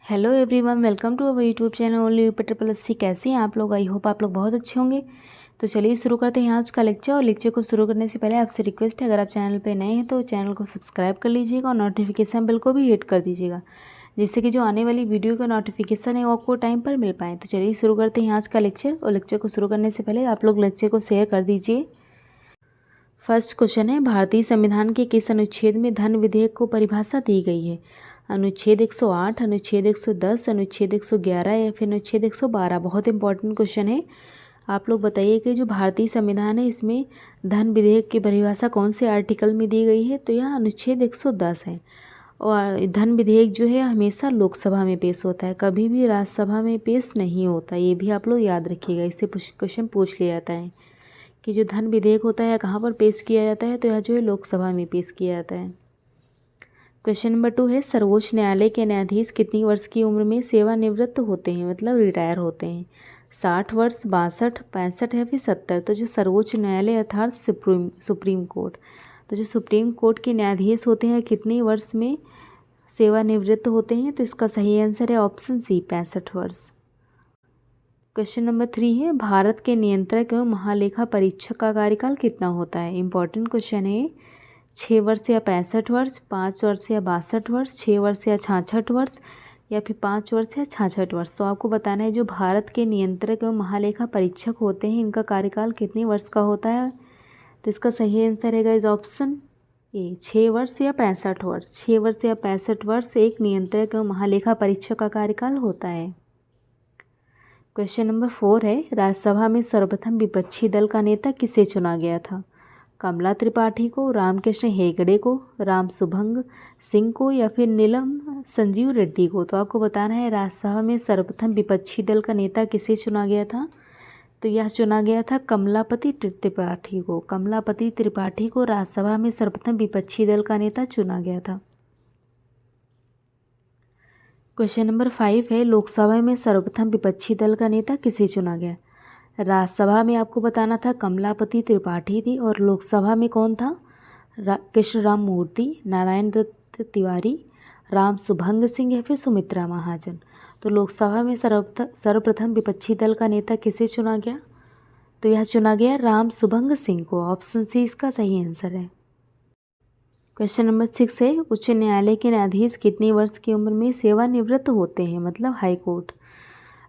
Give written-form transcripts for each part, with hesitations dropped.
Hello everyone, welcome to our YouTube channel only Peter plus C. कैसे हैं आप लोग? आई होप आप लोग बहुत अच्छे होंगे। तो चलिए शुरू करते हैं आज का लेक्चर। और लेक्चर को शुरू करने से पहले आपसे रिक्वेस्ट है, अगर आप चैनल पे नए हैं तो चैनल को सब्सक्राइब कर लीजिएगा और नोटिफिकेशन बेल को भी हिट कर दीजिएगा, जिससे कि जो आने वाली वीडियो का नोटिफिकेशन है वो आपको टाइम पर मिल पाए। तो चलिए शुरू करते हैं आज का लेक्चर। और लेक्चर को शुरू करने से पहले आप लोग लेक्चर को शेयर कर दीजिए। फर्स्ट क्वेश्चन है, भारतीय संविधान के किस अनुच्छेद में धन विधेयक को परिभाषा दी गई है? अनुच्छेद 108, अनुच्छेद 110, अनुच्छेद 111 या फिर अनुच्छेद 112। बहुत इंपॉर्टेंट क्वेश्चन है। आप लोग बताइए कि जो भारतीय संविधान है इसमें धन विधेयक की परिभाषा कौन से आर्टिकल में दी गई है? तो यह अनुच्छेद 110 है। और धन विधेयक जो है हमेशा लोकसभा में पेश होता है, कभी भी राज्यसभा में पेश नहीं होता। ये भी आप लोग याद रखिएगा, इससे क्वेश्चन पूछ लिया जाता है कि जो धन विधेयक होता है कहाँ पर पेश किया जाता है? तो यह जो है लोकसभा में पेश किया जाता है। क्वेश्चन नंबर 2 है, सर्वोच्च न्यायालय के न्यायाधीश कितनी वर्ष की उम्र में सेवानिवृत्त होते हैं, मतलब रिटायर होते हैं? 60 वर्ष, 62, 65 या फिर 70। तो जो सर्वोच्च न्यायालय अर्थात सुप्रीम कोर्ट, तो जो सुप्रीम कोर्ट के न्यायाधीश होते हैं कितने वर्ष में सेवानिवृत्त होते हैं? तो इसका सही आंसर है ऑप्शन सी, 65 वर्ष। क्वेश्चन नंबर 3 है, भारत के नियंत्रक एवं महालेखा परीक्षक का कार्यकाल कितना होता है? इंपॉर्टेंट क्वेश्चन है। 6 वर्ष या 65 वर्ष, 5 वर्ष या 62 वर्ष, 6 वर्ष या 66 वर्ष या फिर 5 वर्ष या 66 वर्ष। तो आपको बताना है जो भारत के नियंत्रक एवं महालेखा परीक्षक होते हैं इनका कार्यकाल कितने वर्ष का होता है? तो इसका सही आंसर है गाइस ऑप्शन ए, 6 वर्ष या 65 वर्ष। 6 वर्ष या 65 वर्ष एक नियंत्रक एवं महालेखा परीक्षक का कार्यकाल होता है। क्वेश्चन नंबर 4 है, राज्यसभा में सर्वप्रथम विपक्षी दल का नेता किसे चुना गया था? कमला त्रिपाठी को, रामकृष्ण हेगड़े को, राम सुभंग सिंह को या फिर नीलम संजीव रेड्डी को? तो आपको बताना है राज्यसभा में सर्वप्रथम विपक्षी दल का नेता किसे चुना गया था? तो यह चुना गया था कमलापति त्रिपाठी को। कमलापति त्रिपाठी को राज्यसभा में सर्वप्रथम विपक्षी दल का नेता चुना गया था। क्वेश्चन नंबर 5 है, लोकसभा में सर्वप्रथम विपक्षी दल का नेता किसे चुना गया? राज्यसभा में आपको बताना था कमलापति त्रिपाठी थी, और लोकसभा में कौन था? कृष्ण राम मूर्ति, नारायण दत्त तिवारी, राम सुभंग सिंह या फिर सुमित्रा महाजन। तो लोकसभा में सर्वप्रथम विपक्षी दल का नेता किसे चुना गया? तो यह चुना गया राम सुभंग सिंह को। ऑप्शन सी इसका सही आंसर है। क्वेश्चन नंबर 6 है, उच्च न्यायालय के न्यायाधीश कितनी वर्ष की उम्र में सेवानिवृत्त होते हैं, मतलब हाई कोर्ट?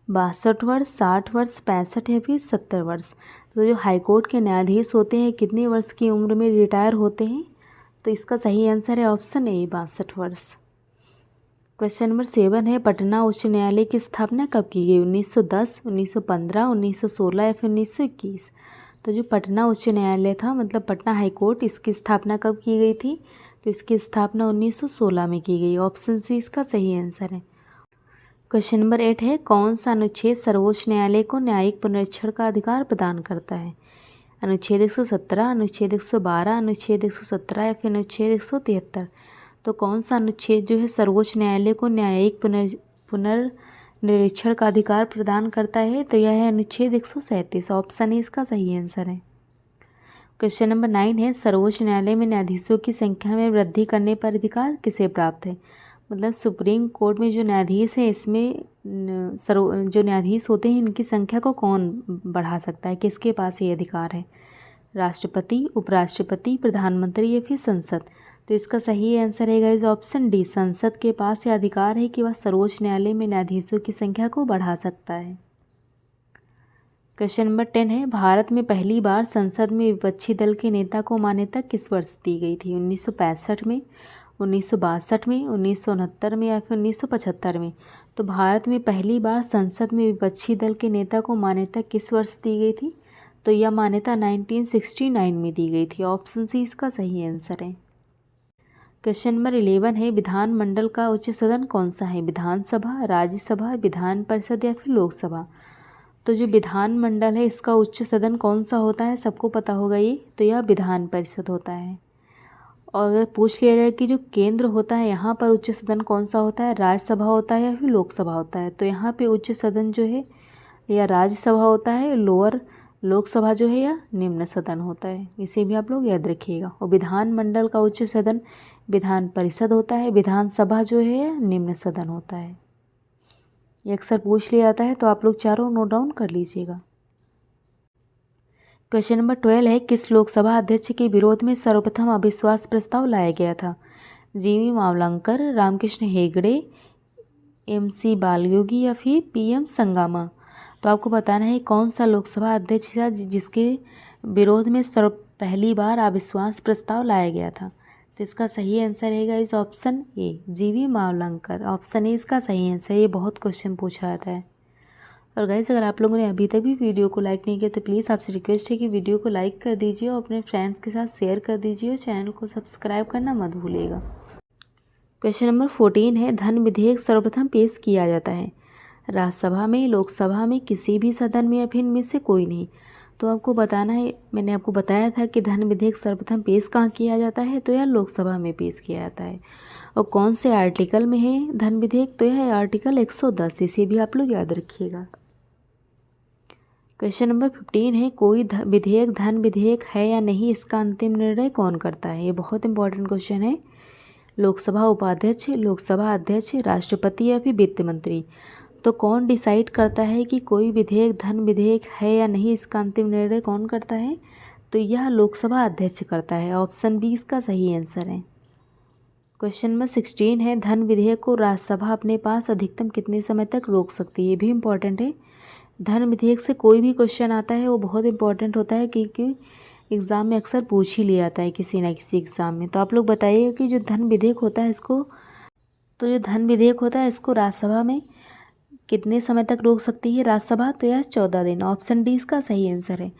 62 वर्ष, 60 वर्ष, 65 या फिर 70 वर्ष। तो जो हाई कोर्ट के न्यायाधीश होते हैं कितनी वर्ष की उम्र में रिटायर होते हैं? तो इसका सही आंसर है ऑप्शन ए, 62 वर्ष। क्वेश्चन नंबर 7 है, पटना उच्च न्यायालय की स्थापना कब की गई? 1910, 1915, 1916 या फिर 1921। तो जो पटना उच्च न्यायालय था, मतलब पटना हाई कोर्ट, इसकी स्थापना कब की गई थी? तो इसकी स्थापना 1916 में की गई। ऑप्शन सी इसका सही आंसर है। क्वेश्चन नंबर 8 है, कौन सा अनुच्छेद सर्वोच्च न्यायालय को न्यायिक पुनरीक्षण का अधिकार प्रदान करता है? अनुच्छेद 117, अनुच्छेद 112, अनुच्छेद 117 या फिर अनुच्छेद 173। तो कौन सा अनुच्छेद जो है सर्वोच्च न्यायालय को न्यायिक पुनर्निरीक्षण का अधिकार प्रदान करता है? तो यह है अनुच्छेद 137। ऑप्शन ए इसका सही आंसर है। क्वेश्चन नंबर 9 है, सर्वोच्च न्यायालय में न्यायाधीशों की संख्या में वृद्धि करने पर अधिकार किसे प्राप्त है? मतलब सुप्रीम कोर्ट में जो न्यायाधीश हैं इसमें जो न्यायाधीश होते हैं इनकी संख्या को कौन बढ़ा सकता है, किसके पास ये अधिकार है? राष्ट्रपति, उपराष्ट्रपति, प्रधानमंत्री या फिर संसद? तो इसका सही आंसर है गाइस ऑप्शन डी, संसद के पास यह अधिकार है कि वह सर्वोच्च न्यायालय में न्यायाधीशों की संख्या को बढ़ा सकता है। क्वेश्चन नंबर 10 है, भारत में पहली बार संसद में विपक्षी दल के नेता को मान्यता किस वर्ष दी गई थी? 1965 में, 1962 में, 1969 में या फिर 1975 में? तो भारत में पहली बार संसद में विपक्षी दल के नेता को मान्यता किस वर्ष दी गई थी? तो यह मान्यता 1969 में दी गई थी। ऑप्शन सी इसका सही आंसर है। क्वेश्चन नंबर 11 है, विधानमंडल का उच्च सदन कौन सा है? विधानसभा, राज्यसभा, विधान परिषद या फिर लोकसभा? तो जो विधानमंडल है इसका उच्च सदन कौन सा होता है? सबको पता होगा ये, तो यह विधान परिषद होता है। और अगर पूछ लिया जाए कि जो केंद्र होता है यहाँ पर उच्च सदन कौन सा होता है, राज्यसभा होता है या फिर लोकसभा होता है? तो यहाँ पे उच्च सदन जो है या राज्यसभा होता है, लोअर लोकसभा जो है या निम्न सदन होता है। इसे भी आप लोग याद रखिएगा। और विधानमंडल का उच्च सदन विधान परिषद होता है, विधानसभा जो है निम्न सदन होता है। ये अक्सर पूछ लिया जाता है, तो आप लोग चारों नोट डाउन कर लीजिएगा। क्वेश्चन नंबर 12 है, किस लोकसभा अध्यक्ष के विरोध में सर्वप्रथम अविश्वास प्रस्ताव लाया गया था? जीवी मावलंकर, रामकृष्ण हेगड़े, MC बालयोगी या फिर PM संगामा? तो आपको बताना है कौन सा लोकसभा अध्यक्ष था जिसके विरोध में पहली बार अविश्वास प्रस्ताव लाया गया था। तो इसका सही आंसर रहेगा इस ऑप्शन ए, जीवी मावलंकर। ऑप्शन ए इसका सही आंसर। ये बहुत क्वेश्चन पूछा जाता है। और गाइस, अगर आप लोगों ने अभी तक भी वीडियो को लाइक नहीं किया तो प्लीज़ आपसे रिक्वेस्ट है कि वीडियो को लाइक कर दीजिए और अपने फ्रेंड्स के साथ शेयर कर दीजिए और चैनल को सब्सक्राइब करना मत भूलिएगा। क्वेश्चन नंबर 14 है, धन विधेयक सर्वप्रथम पेश किया जाता है राज्यसभा में, लोकसभा में, किसी भी सदन में या फिर इनमें से कोई नहीं? तो आपको बताना है, मैंने आपको बताया था कि धन विधेयक सर्वप्रथम पेश कहाँ किया जाता है, तो यह लोकसभा में पेश किया जाता है। और कौन से आर्टिकल में है धन विधेयक, तो यह आर्टिकल 110, इसे भी आप लोग याद रखिएगा। क्वेश्चन नंबर 15 है, कोई विधेयक धन विधेयक है या नहीं, इसका अंतिम निर्णय कौन करता है? ये बहुत इंपॉर्टेंट क्वेश्चन है। लोकसभा उपाध्यक्ष, लोकसभा अध्यक्ष, राष्ट्रपति या फिर वित्त मंत्री? तो कौन डिसाइड करता है कि कोई विधेयक धन विधेयक है या नहीं, इसका अंतिम निर्णय कौन करता है? तो यह लोकसभा अध्यक्ष करता है। ऑप्शन बी इसका सही आंसर है। क्वेश्चन नंबर 16 है, धन विधेयक को राज्यसभा अपने पास अधिकतम कितने समय तक रोक सकती है? ये भी इम्पॉर्टेंट है। धन विधेयक से कोई भी क्वेश्चन आता है वो बहुत इंपॉर्टेंट होता है, क्योंकि एग्ज़ाम में अक्सर पूछ ही लिया जाता है किसी ना किसी एग्ज़ाम में। तो आप लोग बताइए कि जो धन विधेयक होता है इसको राज्यसभा में कितने समय तक रोक सकती है राज्यसभा? तो यह 14 दिन। ऑप्शन डी इसका सही आंसर है।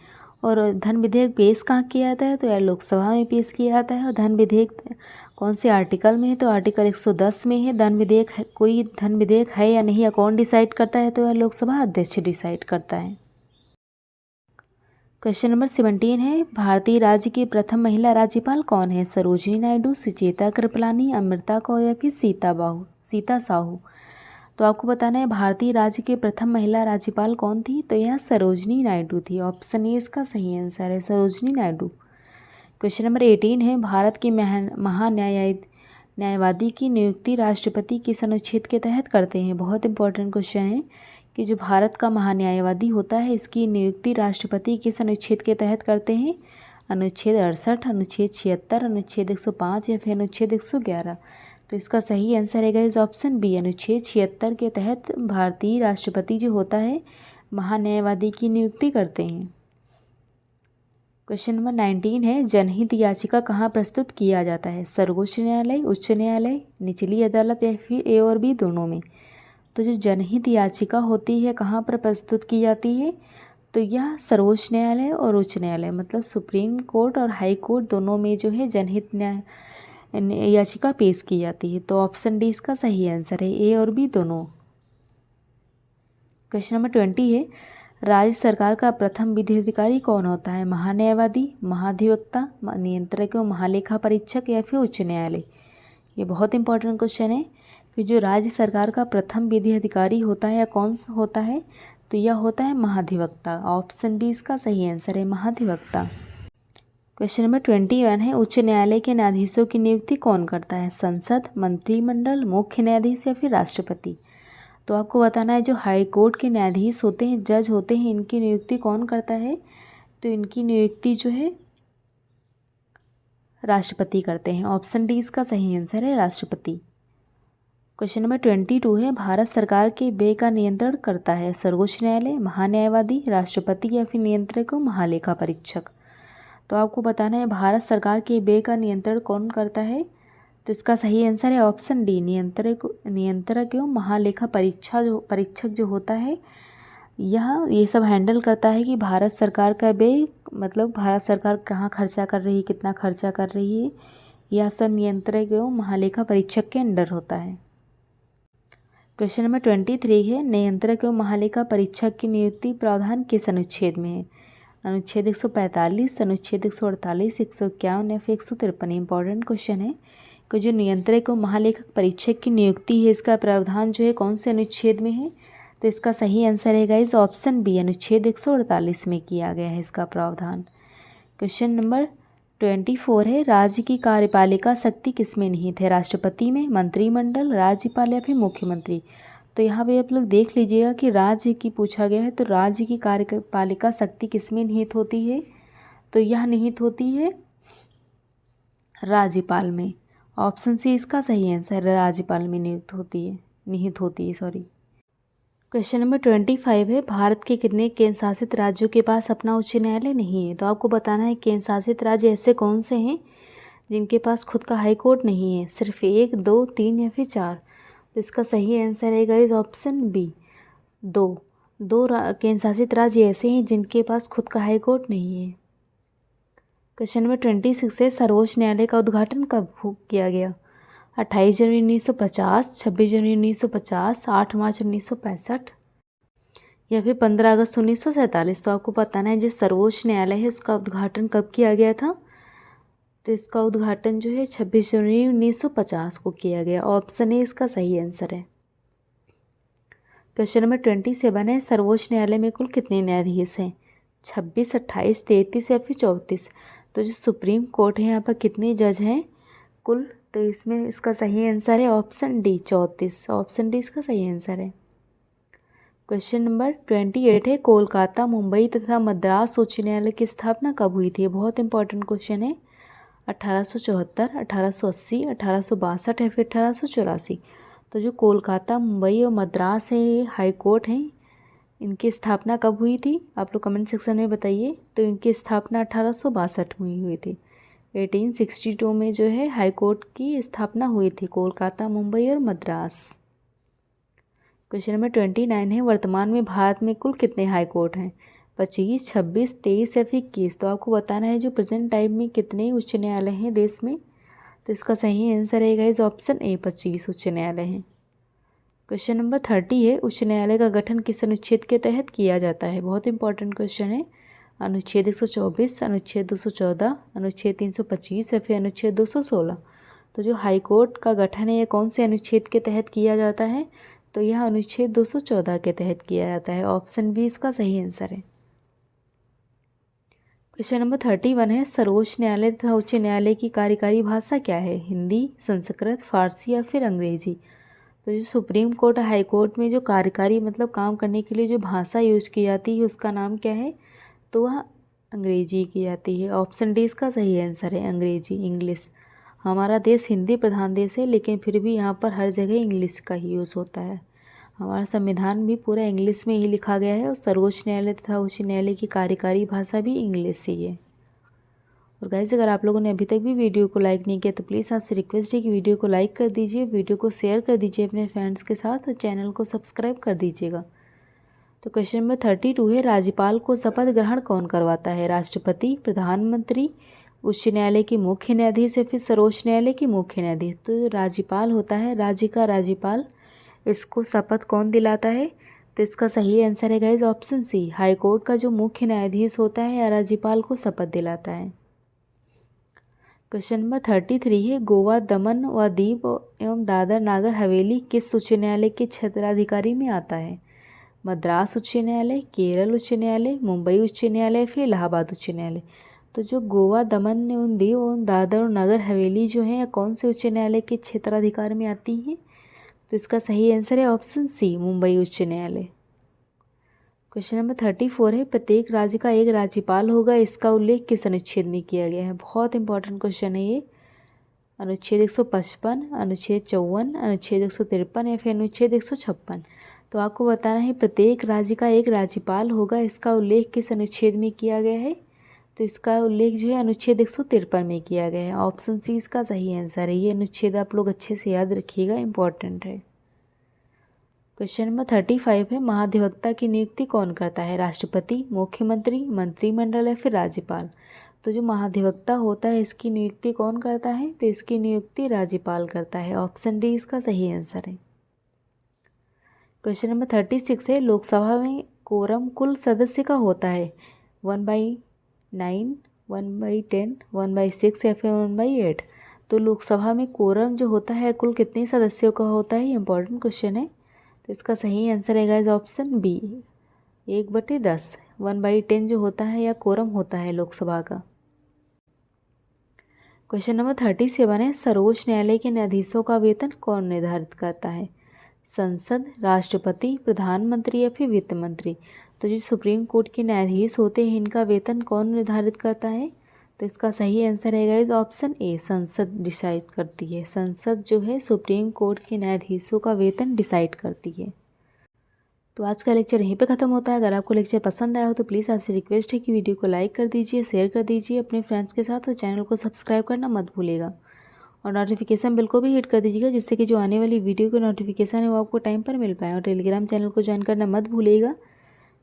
और धन विधेयक पेश कहाँ किया जाता है? तो यह लोकसभा में पेश किया जाता है। और धन विधेयक कौन से आर्टिकल में है? तो आर्टिकल 110 में है। कोई धन विधेयक है या नहीं, कौन डिसाइड करता है? तो यह लोकसभा अध्यक्ष डिसाइड करता है। क्वेश्चन नंबर 17 है, भारतीय राज्य की प्रथम महिला राज्यपाल कौन है? सरोजिनी नायडू, सुचेता कृपलानी, अमृता कौर या फिर सीता साहू? तो आपको बताना है भारतीय राज्य के प्रथम महिला राज्यपाल कौन थी? तो यह सरोजिनी नायडू थी। ऑप्शन ए इसका सही आंसर है, सरोजिनी नायडू। क्वेश्चन नंबर 18 है, भारत के न्यायवादी की नियुक्ति राष्ट्रपति किस अनुच्छेद के तहत करते हैं? बहुत इंपॉर्टेंट क्वेश्चन है कि जो भारत का महान्यायवादी होता है, इसकी नियुक्ति राष्ट्रपति किस अनुच्छेद के तहत करते हैं? अनुच्छेद 68, अनुच्छेद 76, अनुच्छेद 105 या फिर अनुच्छेद 111? तो इसका सही आंसर है गाइस ऑप्शन बी, अनुच्छेद 76 के तहत भारतीय राष्ट्रपति जो होता है महान्यायवादी की नियुक्ति करते हैं। क्वेश्चन नंबर 19 है, जनहित याचिका कहाँ प्रस्तुत किया जाता है? सर्वोच्च न्यायालय, उच्च न्यायालय, निचली अदालत या फिर ए और बी दोनों में? तो जो जनहित याचिका होती है कहाँ पर प्रस्तुत की जाती है? तो यह सर्वोच्च न्यायालय और उच्च न्यायालय, मतलब सुप्रीम कोर्ट और हाई कोर्ट दोनों में जो है जनहित याचिका पेश की जाती है। तो ऑप्शन डी इसका सही आंसर है, ए और बी दोनों। क्वेश्चन नंबर 20 है, राज्य सरकार का प्रथम विधि अधिकारी कौन होता है? महान्यायवादी, महाधिवक्ता, नियंत्रक एवं महालेखा परीक्षक या फिर उच्च न्यायालय? ये बहुत इंपॉर्टेंट क्वेश्चन है कि जो राज्य सरकार का प्रथम विधि अधिकारी होता है या कौन होता है? तो यह होता है महाधिवक्ता। ऑप्शन बी इसका सही आंसर है, महाधिवक्ता। क्वेश्चन नंबर 21 है, उच्च न्यायालय के न्यायाधीशों की नियुक्ति कौन करता है? संसद, मंत्रिमंडल, मुख्य न्यायाधीश या फिर राष्ट्रपति? तो आपको बताना है जो हाई कोर्ट के न्यायाधीश होते हैं, जज होते हैं, इनकी नियुक्ति कौन करता है? तो इनकी नियुक्ति जो है राष्ट्रपति करते हैं। ऑप्शन डी इसका सही आंसर है, राष्ट्रपति। क्वेश्चन नंबर 22 है, भारत सरकार के व्यय का नियंत्रण करता है सर्वोच्च न्यायालय, महान्यायवादी, राष्ट्रपति या फिर नियंत्रक एवं महालेखा परीक्षक? तो आपको बताना है भारत सरकार के व्यय का नियंत्रण कौन करता है? तो इसका सही आंसर है ऑप्शन डी, नियंत्रक एवं महालेखा परीक्षक जो होता है, ये सब हैंडल करता है कि भारत सरकार का व्यय, मतलब भारत सरकार कहाँ खर्चा कर रही है, कितना खर्चा कर रही है, यह सब नियंत्रक एवं महालेखा परीक्षक के अंडर होता है। क्वेश्चन नंबर 23 है, नियंत्रक एवं महालेखा परीक्षक की नियुक्ति प्रावधान किस अनुच्छेद में है? अनुच्छेद 145, अनुच्छेद 148, 151 या फिर 153? इंपॉर्टेंट क्वेश्चन है कि जो नियंत्रक एवं महालेखा परीक्षक की नियुक्ति है, इसका प्रावधान जो है कौन से अनुच्छेद में है? तो इसका सही आंसर है गाइस ऑप्शन बी, अनुच्छेद 148 में किया गया है इसका प्रावधान। क्वेश्चन नंबर 24 है, राज्य की कार्यपालिका शक्ति किसमें निहित है? राष्ट्रपति में, मंत्रिमंडल, राज्यपाल या फिर मुख्यमंत्री? तो यहाँ पे आप लोग देख लीजिएगा कि राज्य की पूछा गया है, तो राज्य की कार्यपालिका शक्ति किसमें निहित होती है, तो यह निहित होती है राज्यपाल में। ऑप्शन सी इसका सही आंसर है, राज्यपाल में नियुक्त होती है, निहित होती है, सॉरी। क्वेश्चन नंबर 25 है, भारत के कितने केंद्र शासित राज्यों के पास अपना उच्च न्यायालय नहीं है। तो आपको बताना है केंद्र शासित राज्य ऐसे कौन से हैं जिनके पास खुद का हाई कोर्ट नहीं है, सिर्फ 1, 2, 3 या फिर 4। तो इसका सही आंसर है गाइस ऑप्शन बी, दो केंद्र शासित राज्य ऐसे हैं जिनके पास खुद का हाई कोर्ट नहीं है। क्वेश्चन नंबर 26 है, सर्वोच्च न्यायालय का उद्घाटन कब किया गया। 28 जनवरी 1950, 26 जनवरी 1950, 8 मार्च 1965 या फिर 15 अगस्त 1947। तो आपको बताना है जो सर्वोच्च न्यायालय है उसका उद्घाटन कब किया गया था। तो इसका उद्घाटन जो है 26 जनवरी 1950 को किया गया। ऑप्शन ए इसका सही आंसर है। क्वेश्चन नंबर 27 है, सर्वोच्च न्यायालय में कुल कितने न्यायाधीश हैं। 26, 28, 33 या फिर 34। तो जो सुप्रीम कोर्ट है यहाँ पर कितने जज हैं कुल, तो इसमें इसका सही आंसर है ऑप्शन डी, 34। ऑप्शन डी इसका सही आंसर है। क्वेश्चन नंबर 28 है, कोलकाता, मुंबई तथा मद्रास उच्च न्यायालय की स्थापना कब हुई थी। बहुत इंपॉर्टेंट क्वेश्चन है। 1874, 1880, 1862 या फिर 1884। तो जो कोलकाता, मुंबई और मद्रास है ये हाई कोर्ट हैं, इनकी स्थापना कब हुई थी आप लोग कमेंट सेक्शन में बताइए। तो इनकी स्थापना 1862 में हुई थी। 1862 में जो है हाई कोर्ट की स्थापना हुई थी, कोलकाता, मुंबई और मद्रास। क्वेश्चन नंबर 29 है, वर्तमान में भारत में कुल कितने हाई कोर्ट हैं। 25, 26, 23 या फिर 21। तो आपको बताना है जो प्रेजेंट टाइम में कितने उच्च न्यायालय हैं देश में। तो इसका सही आंसर है गाइस ऑप्शन ए, 25 उच्च न्यायालय हैं। क्वेश्चन नंबर 30 है, उच्च न्यायालय का गठन किस अनुच्छेद के तहत किया जाता है। बहुत इंपॉर्टेंट क्वेश्चन है। अनुच्छेद 124, अनुच्छेद 214, अनुच्छेद 325 या फिर अनुच्छेद 216। तो जो हाई कोर्ट का गठन है ये कौन से अनुच्छेद के तहत किया जाता है, तो यह अनुच्छेद 214 के तहत किया जाता है। ऑप्शन बी इसका सही आंसर है। क्वेश्चन नंबर 31 है, सर्वोच्च न्यायालय तथा उच्च न्यायालय की कार्यकारी भाषा क्या है। हिंदी, संस्कृत, फारसी या फिर अंग्रेजी। तो जो सुप्रीम कोर्ट, हाई कोर्ट में जो कार्यकारी मतलब काम करने के लिए जो भाषा यूज की जाती है उसका नाम क्या है, तो वह अंग्रेजी की जाती है। ऑप्शन डी इसका सही आंसर है, अंग्रेजी, इंग्लिश। हमारा देश हिंदी प्रधान देश है लेकिन फिर भी यहाँ पर हर जगह इंग्लिश का ही यूज़ होता है। हमारा संविधान भी पूरा इंग्लिश में ही लिखा गया है और सर्वोच्च न्यायालय तथा उच्च न्यायालय की कार्यकारी भाषा भी इंग्लिश ही है। और गाइस अगर आप लोगों ने अभी तक भी वीडियो को लाइक नहीं किया तो प्लीज़ आपसे रिक्वेस्ट है कि वीडियो को लाइक कर दीजिए, वीडियो को शेयर कर दीजिए अपने फ्रेंड्स के साथ और चैनल को सब्सक्राइब कर दीजिएगा। तो क्वेश्चन नंबर 32 है, राज्यपाल को शपथ ग्रहण कौन करवाता है। राष्ट्रपति, प्रधानमंत्री, उच्च न्यायालय के मुख्य न्यायाधीश या फिर सर्वोच्च न्यायालय के मुख्य न्यायाधीश। तो राज्यपाल होता है, राज्य का राज्यपाल, इसको शपथ कौन दिलाता है। तो इसका सही आंसर है guys option C, high court का जो मुख्य न्यायाधीश होता है या राज्यपाल को शपथ दिलाता है। क्वेश्चन नंबर 33 है, गोवा, दमन व दीव एवं दादर नागर हवेली किस उच्च न्यायालय के क्षेत्राधिकारी में आता है। मद्रास उच्च न्यायालय, केरल उच्च न्यायालय, मुंबई उच्च न्यायालय, फिर इलाहाबाद उच्च न्यायालय। तो जो गोवा, दमन एवं दीव एवं दादर और नगर हवेली जो है कौन से उच्च न्यायालय के क्षेत्राधिकार में आती हैं। तो इसका सही आंसर है ऑप्शन सी, मुंबई उच्च न्यायालय। क्वेश्चन नंबर 34 है, प्रत्येक राज्य का एक राज्यपाल होगा, इसका उल्लेख किस अनुच्छेद में किया गया है। बहुत इंपॉर्टेंट क्वेश्चन है ये। अनुच्छेद 155, अनुच्छेद 54, अनुच्छेद 153 या फिर अनुच्छेद 156। तो आपको बताना है प्रत्येक राज्य का एक राज्यपाल होगा, इसका उल्लेख किस अनुच्छेद में किया गया है। तो इसका उल्लेख जो है अनुच्छेद 153 में किया गया है। ऑप्शन सी इसका सही आंसर है। ये अनुच्छेद आप लोग अच्छे से याद रखिएगा, इंपॉर्टेंट है। क्वेश्चन नंबर 35 है, महाधिवक्ता की नियुक्ति कौन करता है। राष्ट्रपति, मुख्यमंत्री, मंत्रिमंडल या फिर राज्यपाल। तो जो महाधिवक्ता होता है इसकी नियुक्ति कौन करता है, तो इसकी नियुक्ति राज्यपाल करता है। ऑप्शन डी इसका सही आंसर है। क्वेश्चन नंबर 36 है, लोकसभा में कोरम कुल सदस्य का होता है। 1/9, 1/10, 1/6 या फिर 1/8। तो लोकसभा में कोरम जो होता है कुल कितने सदस्यों का होता है, इंपॉर्टेंट क्वेश्चन है। तो इसका सही आंसर है गाइस ऑप्शन बी, 1/10। 1/10 जो होता है या कोरम होता है लोकसभा का। क्वेश्चन नंबर 37 है, सर्वोच्च न्यायालय के न्यायाधीशों का वेतन कौन निर्धारित करता है। संसद, राष्ट्रपति, प्रधानमंत्री या फिर वित्त मंत्री। तो जो सुप्रीम कोर्ट के न्यायाधीश होते हैं इनका वेतन कौन निर्धारित करता है? तो इसका सही आंसर रहेगा इस ऑप्शन ए, संसद डिसाइड करती है। संसद जो है सुप्रीम कोर्ट के न्यायाधीशों का वेतन डिसाइड करती है। तो आज का लेक्चर यहीं पे ख़त्म होता है। अगर आपको लेक्चर पसंद आया हो तो प्लीज़ आपसे रिक्वेस्ट है कि वीडियो को लाइक कर दीजिए, शेयर कर दीजिए अपने फ्रेंड्स के साथ और चैनल को सब्सक्राइब करना मत भूलिएगा और नोटिफिकेशन बेल को भी हिट कर दीजिएगा जिससे कि जो आने वाली वीडियो की नोटिफिकेशन है वो आपको टाइम पर मिल पाए। और टेलीग्राम चैनल को ज्वाइन करना मत भूलिएगा,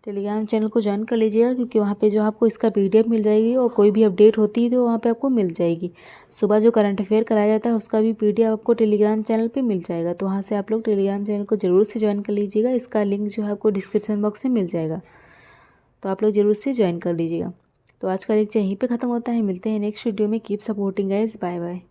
टेलीग्राम चैनल को ज्वाइन कर लीजिएगा क्योंकि वहाँ पे जो आपको इसका PDF मिल जाएगी और कोई भी अपडेट होती है तो वहाँ पे आपको मिल जाएगी। सुबह जो करंट अफेयर कराया जाता है उसका भी PDF आपको टेलीग्राम चैनल पे मिल जाएगा। तो वहाँ से आप लोग टेलीग्राम चैनल को ज़रूर से ज्वाइन कर लीजिएगा। इसका लिंक जो है आपको डिस्क्रिप्शन बॉक्स में मिल जाएगा, तो आप लोग ज़रूर से ज्वाइन कर लीजिएगा। तो आज का लेक्चर यहीं पर ख़त्म होता है। मिलते हैं नेक्स्ट वीडियो में। Keep supporting guys, bye bye.